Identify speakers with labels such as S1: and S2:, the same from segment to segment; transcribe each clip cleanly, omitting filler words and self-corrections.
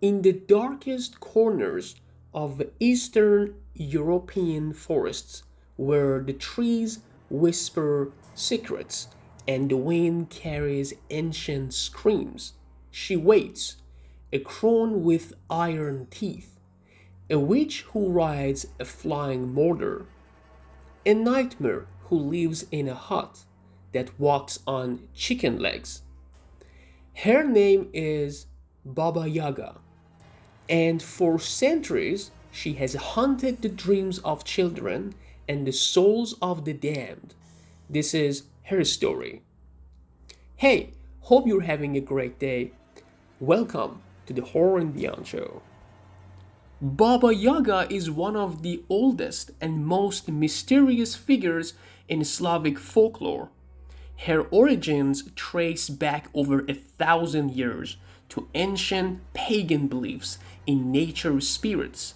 S1: In the darkest corners of Eastern European forests, where the trees whisper secrets and the wind carries ancient screams, she waits, a crone with iron teeth, a witch who rides a flying mortar, a nightmare who lives in a hut that walks on chicken legs. Her name is Baba Yaga, and for centuries she has haunted the dreams of children and the souls of the damned. This is her story. Hey, hope you're having a great day. Welcome to the Horror and Beyond show. Baba Yaga is one of the oldest and most mysterious figures in Slavic folklore. Her origins trace back over 1,000 years to ancient pagan beliefs in nature spirits,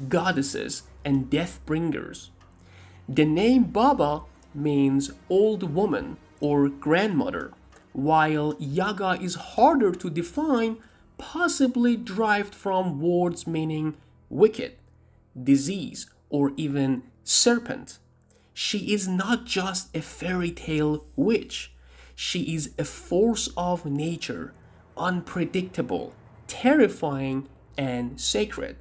S1: goddesses, and death bringers. The name Baba means old woman or grandmother, while Yaga is harder to define, possibly derived from words meaning wicked, disease, or even serpent. She is not just a fairy tale witch. She is a force of nature, unpredictable, terrifying, and sacred.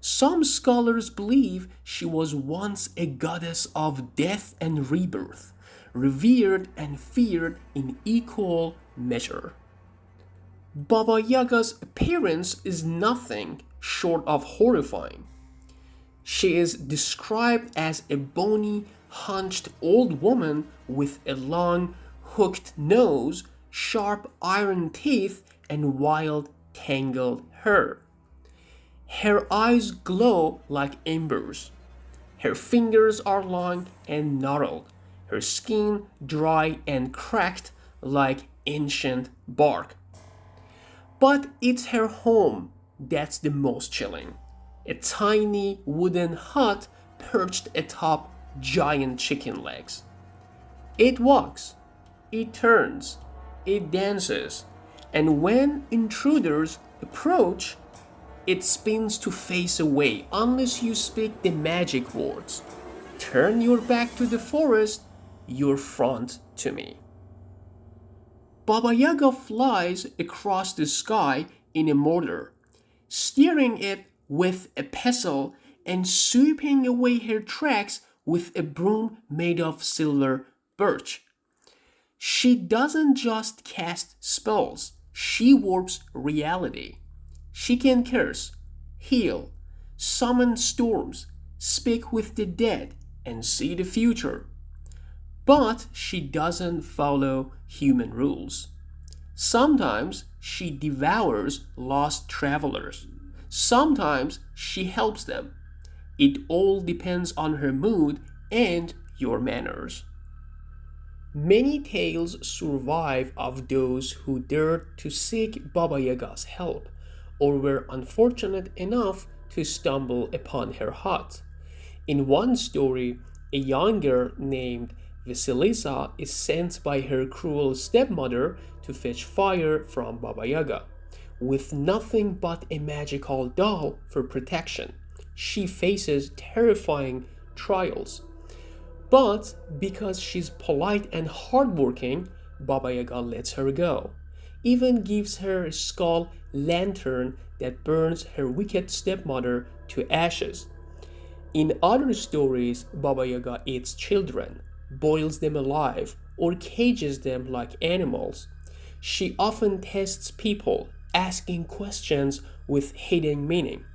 S1: Some scholars believe she was once a goddess of death and rebirth, revered and feared in equal measure. Baba Yaga's appearance is nothing short of horrifying. She is described as a bony, hunched old woman with a long, hooked nose, sharp iron teeth, and wild, tangled hair. Her eyes glow like embers. Her fingers are long and gnarled, her skin dry and cracked like ancient bark. But it's her home that's the most chilling. A tiny wooden hut perched atop giant chicken legs. It walks, it turns, it dances, and when intruders approach, it spins to face away unless you speak the magic words. Turn your back to the forest, your front to me. Baba Yaga flies across the sky in a mortar, steering it with a pestle and sweeping away her tracks with a broom made of silver birch. She doesn't just cast spells, she warps reality. She can curse, heal, summon storms, speak with the dead, and see the future. But she doesn't follow human rules. Sometimes she devours lost travelers. Sometimes she helps them. It all depends on her mood and your manners. Many tales survive of those who dared to seek Baba Yaga's help or were unfortunate enough to stumble upon her hut. In one story, a young girl named Vasilisa is sent by her cruel stepmother to fetch fire from Baba Yaga. With nothing but a magical doll for protection, she faces terrifying trials. But because she's polite and hardworking, Baba Yaga lets her go, even gives her a skull lantern that burns her wicked stepmother to ashes. In other stories, Baba Yaga eats children, boils them alive, or cages them like animals. She often tests people, asking questions with hidden meaning.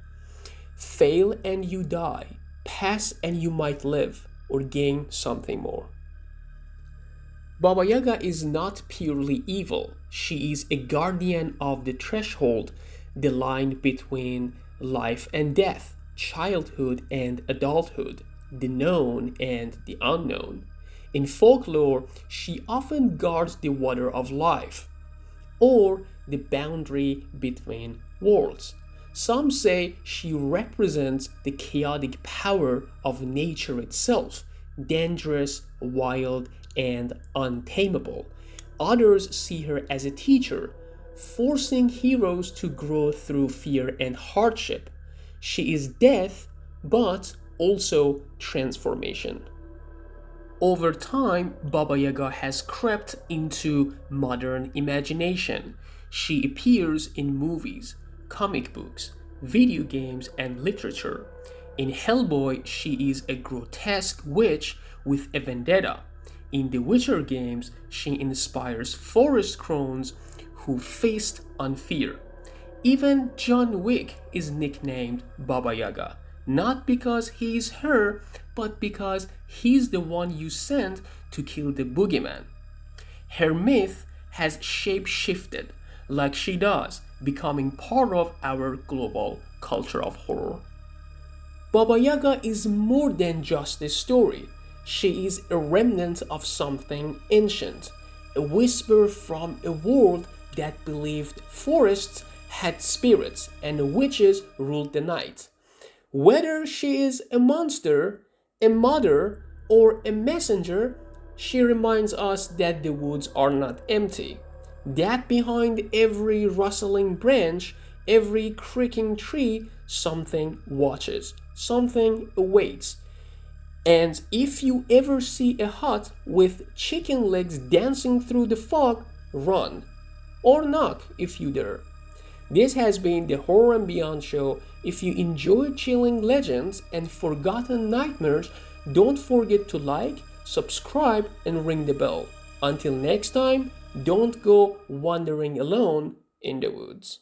S1: Fail and you die, pass and you might live, or gain something more. Baba Yaga is not purely evil. She is a guardian of the threshold, the line between life and death, childhood and adulthood, the known and the unknown. In folklore, she often guards the water of life, or the boundary between worlds. Some say she represents the chaotic power of nature itself, dangerous, wild, and untamable. Others see her as a teacher, forcing heroes to grow through fear and hardship. She is death, but also transformation. Over time, Baba Yaga has crept into modern imagination. She appears in movies, comic books, video games, and literature. In Hellboy, she is a grotesque witch with a vendetta. In the Witcher games, she inspires forest crones who feast on fear. Even John Wick is nicknamed Baba Yaga, not because he's her, but because he's the one you sent to kill the boogeyman. Her myth has shape-shifted, like she does, becoming part of our global culture of horror. Baba Yaga is more than just a story. She is a remnant of something ancient, a whisper from a world that believed forests had spirits and witches ruled the night. Whether she is a monster, a mother, or a messenger, she reminds us that the woods are not empty, that behind every rustling branch, every creaking tree, something watches, something awaits. And if you ever see a hut with chicken legs dancing through the fog, run. Or knock if you dare. This has been the Horror and Beyond show. If you enjoyed chilling legends and forgotten nightmares, don't forget to like, subscribe, and ring the bell. Until next time, don't go wandering alone in the woods.